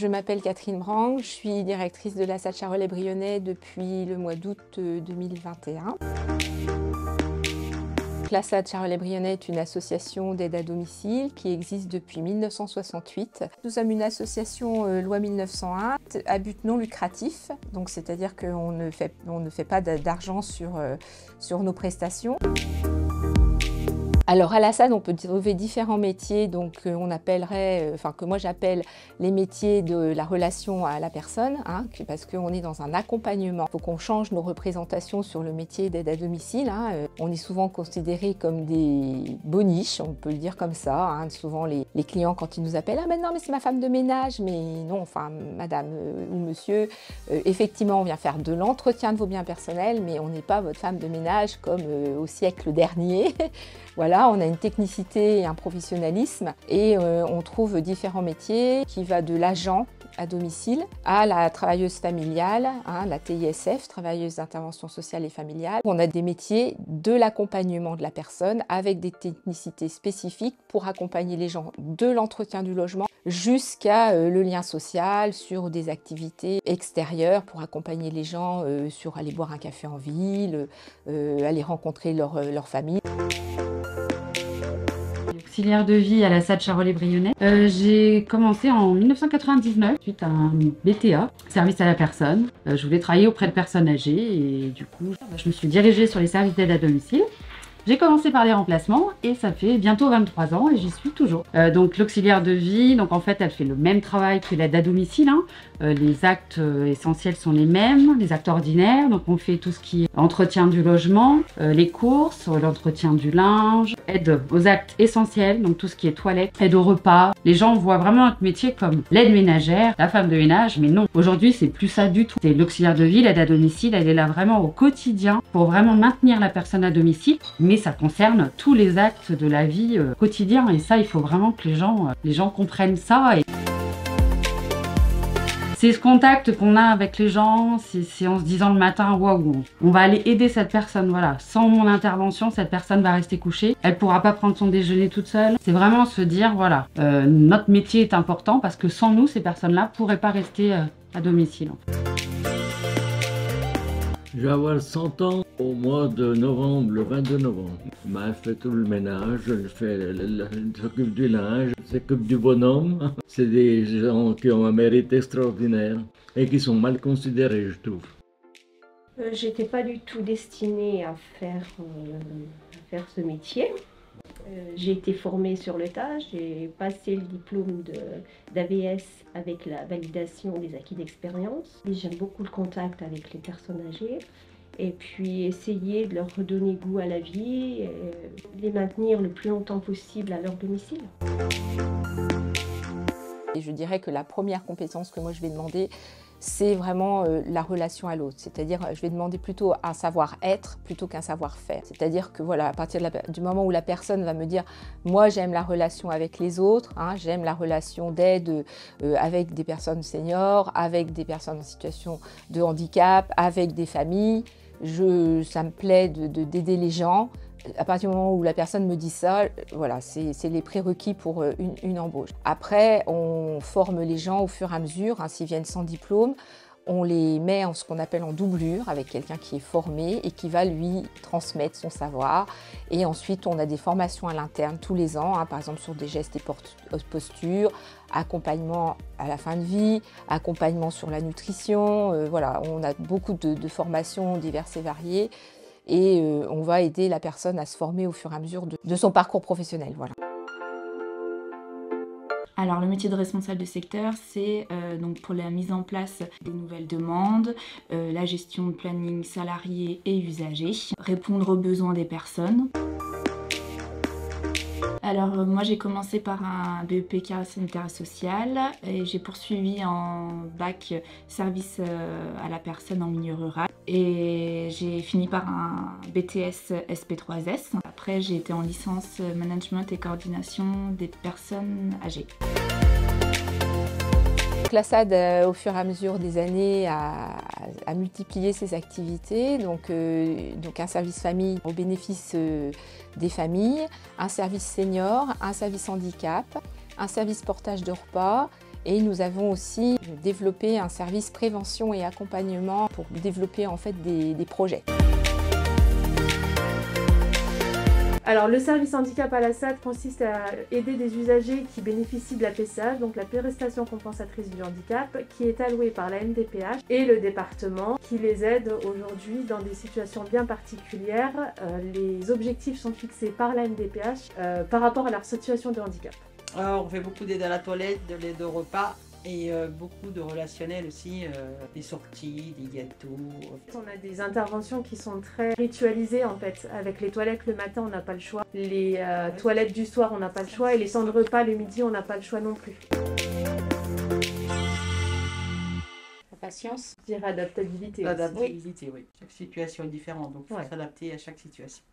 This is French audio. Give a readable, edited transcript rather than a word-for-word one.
Je m'appelle Catherine Brang, je suis directrice de la SAD Charolais-Brionnais depuis le mois d'août 2021. La SAD Charolais-Brionnais est une association d'aide à domicile qui existe depuis 1968. Nous sommes une association loi 1901 à but non lucratif, donc c'est-à-dire qu'on ne fait pas d'argent sur nos prestations. Alors à la SAD, on peut trouver différents métiers, donc on appellerait, que moi j'appelle les métiers de la relation à la personne, parce qu'on est dans un accompagnement. Il faut qu'on change nos représentations sur le métier d'aide à domicile. On est souvent considérés comme des boniches, on peut le dire comme ça. Souvent les clients quand ils nous appellent, ah mais non mais c'est ma femme de ménage, mais non, madame ou monsieur, effectivement on vient faire de l'entretien de vos biens personnels, mais on n'est pas votre femme de ménage comme au siècle dernier. Voilà, on a une technicité et un professionnalisme et on trouve différents métiers qui va de l'agent à domicile à la travailleuse familiale, la TISF, travailleuse d'intervention sociale et familiale. On a des métiers de l'accompagnement de la personne avec des technicités spécifiques pour accompagner les gens de l'entretien du logement jusqu'à le lien social sur des activités extérieures pour accompagner les gens sur aller boire un café en ville, aller rencontrer leur famille. Auxiliaire de vie à la SAD Charolais-Brionnais. J'ai commencé en 1999 suite à un BTA, service à la personne. Je voulais travailler auprès de personnes âgées et du coup, je me suis dirigée sur les services d'aide à domicile. J'ai commencé par les remplacements et ça fait bientôt 23 ans et j'y suis toujours. Donc l'auxiliaire de vie, donc en fait elle fait le même travail que l'aide à domicile. Les actes essentiels sont les mêmes, les actes ordinaires. Donc on fait tout ce qui est entretien du logement, les courses, l'entretien du linge, aide aux actes essentiels, donc tout ce qui est toilette, aide au repas. Les gens voient vraiment notre métier comme l'aide ménagère, la femme de ménage, mais non. Aujourd'hui c'est plus ça du tout. C'est l'auxiliaire de vie, l'aide à domicile, elle est là vraiment au quotidien pour vraiment maintenir la personne à domicile. Mais ça concerne tous les actes de la vie quotidien et ça, il faut vraiment que les gens comprennent ça. C'est ce contact qu'on a avec les gens, c'est en se disant le matin, waouh, on va aller aider cette personne, voilà. Sans mon intervention, cette personne va rester couchée, elle pourra pas prendre son déjeuner toute seule. C'est vraiment se dire, voilà, notre métier est important parce que sans nous, ces personnes-là pourraient pas rester à domicile. Je vais avoir 100 ans au mois de novembre, le 22 novembre. Elle fait tout le ménage, elle s'occupe du linge, elle s'occupe du bonhomme. C'est des gens qui ont un mérite extraordinaire et qui sont mal considérés, je trouve. J'étais pas du tout destinée à faire ce métier. J'ai été formée sur le tas, j'ai passé le diplôme d'AVS avec la validation des acquis d'expérience. J'aime beaucoup le contact avec les personnes âgées et puis essayer de leur redonner goût à la vie et les maintenir le plus longtemps possible à leur domicile. Et je dirais que la première compétence que moi je vais demander, c'est vraiment la relation à l'autre. C'est-à-dire, je vais demander plutôt un savoir-être plutôt qu'un savoir-faire. C'est-à-dire que voilà, à partir du moment où la personne va me dire « moi j'aime la relation avec les autres, j'aime la relation d'aide avec des personnes seniors, avec des personnes en situation de handicap, avec des familles, ça me plaît d'aider les gens ». À partir du moment où la personne me dit ça, voilà, c'est les prérequis pour une embauche. Après, on forme les gens au fur et à mesure, s'ils viennent sans diplôme, on les met en ce qu'on appelle en doublure avec quelqu'un qui est formé et qui va lui transmettre son savoir. Et ensuite, on a des formations à l'interne tous les ans, par exemple sur des gestes et postures, accompagnement à la fin de vie, accompagnement sur la nutrition. Voilà, on a beaucoup de formations diverses et variées. Et on va aider la personne à se former au fur et à mesure de son parcours professionnel. Voilà. Alors le métier de responsable de secteur, c'est donc pour la mise en place des nouvelles demandes, la gestion de planning salariés et usagers, répondre aux besoins des personnes. Alors moi j'ai commencé par un BEPK sanitaire et social et j'ai poursuivi en bac service à la personne en milieu rural et j'ai fini par un BTS SP3S. Après j'ai été en licence management et coordination des personnes âgées. La SAD, au fur et à mesure des années, a multiplié ses activités. Donc un service famille au bénéfice des familles, un service senior, un service handicap, un service portage de repas Et nous avons aussi développé un service prévention et accompagnement pour développer en fait des projets. Alors, le service handicap à la SAD consiste à aider des usagers qui bénéficient de la PCH, donc la prestation compensatrice du handicap, qui est allouée par la MDPH et le département qui les aide aujourd'hui dans des situations bien particulières. Les objectifs sont fixés par la MDPH par rapport à leur situation de handicap. Alors, on fait beaucoup d'aide à la toilette, de l'aide au repas. Et beaucoup de relationnel aussi, des sorties, des gâteaux. On a des interventions qui sont très ritualisées en fait. Avec les toilettes le matin, on n'a pas le choix. Les toilettes du soir, on n'a pas le choix. Et les temps de repas le midi, on n'a pas le choix non plus. La patience. Je dirais adaptabilité. L'adaptabilité, oui. Chaque situation est différente, donc il faut Ouais. s'adapter à chaque situation.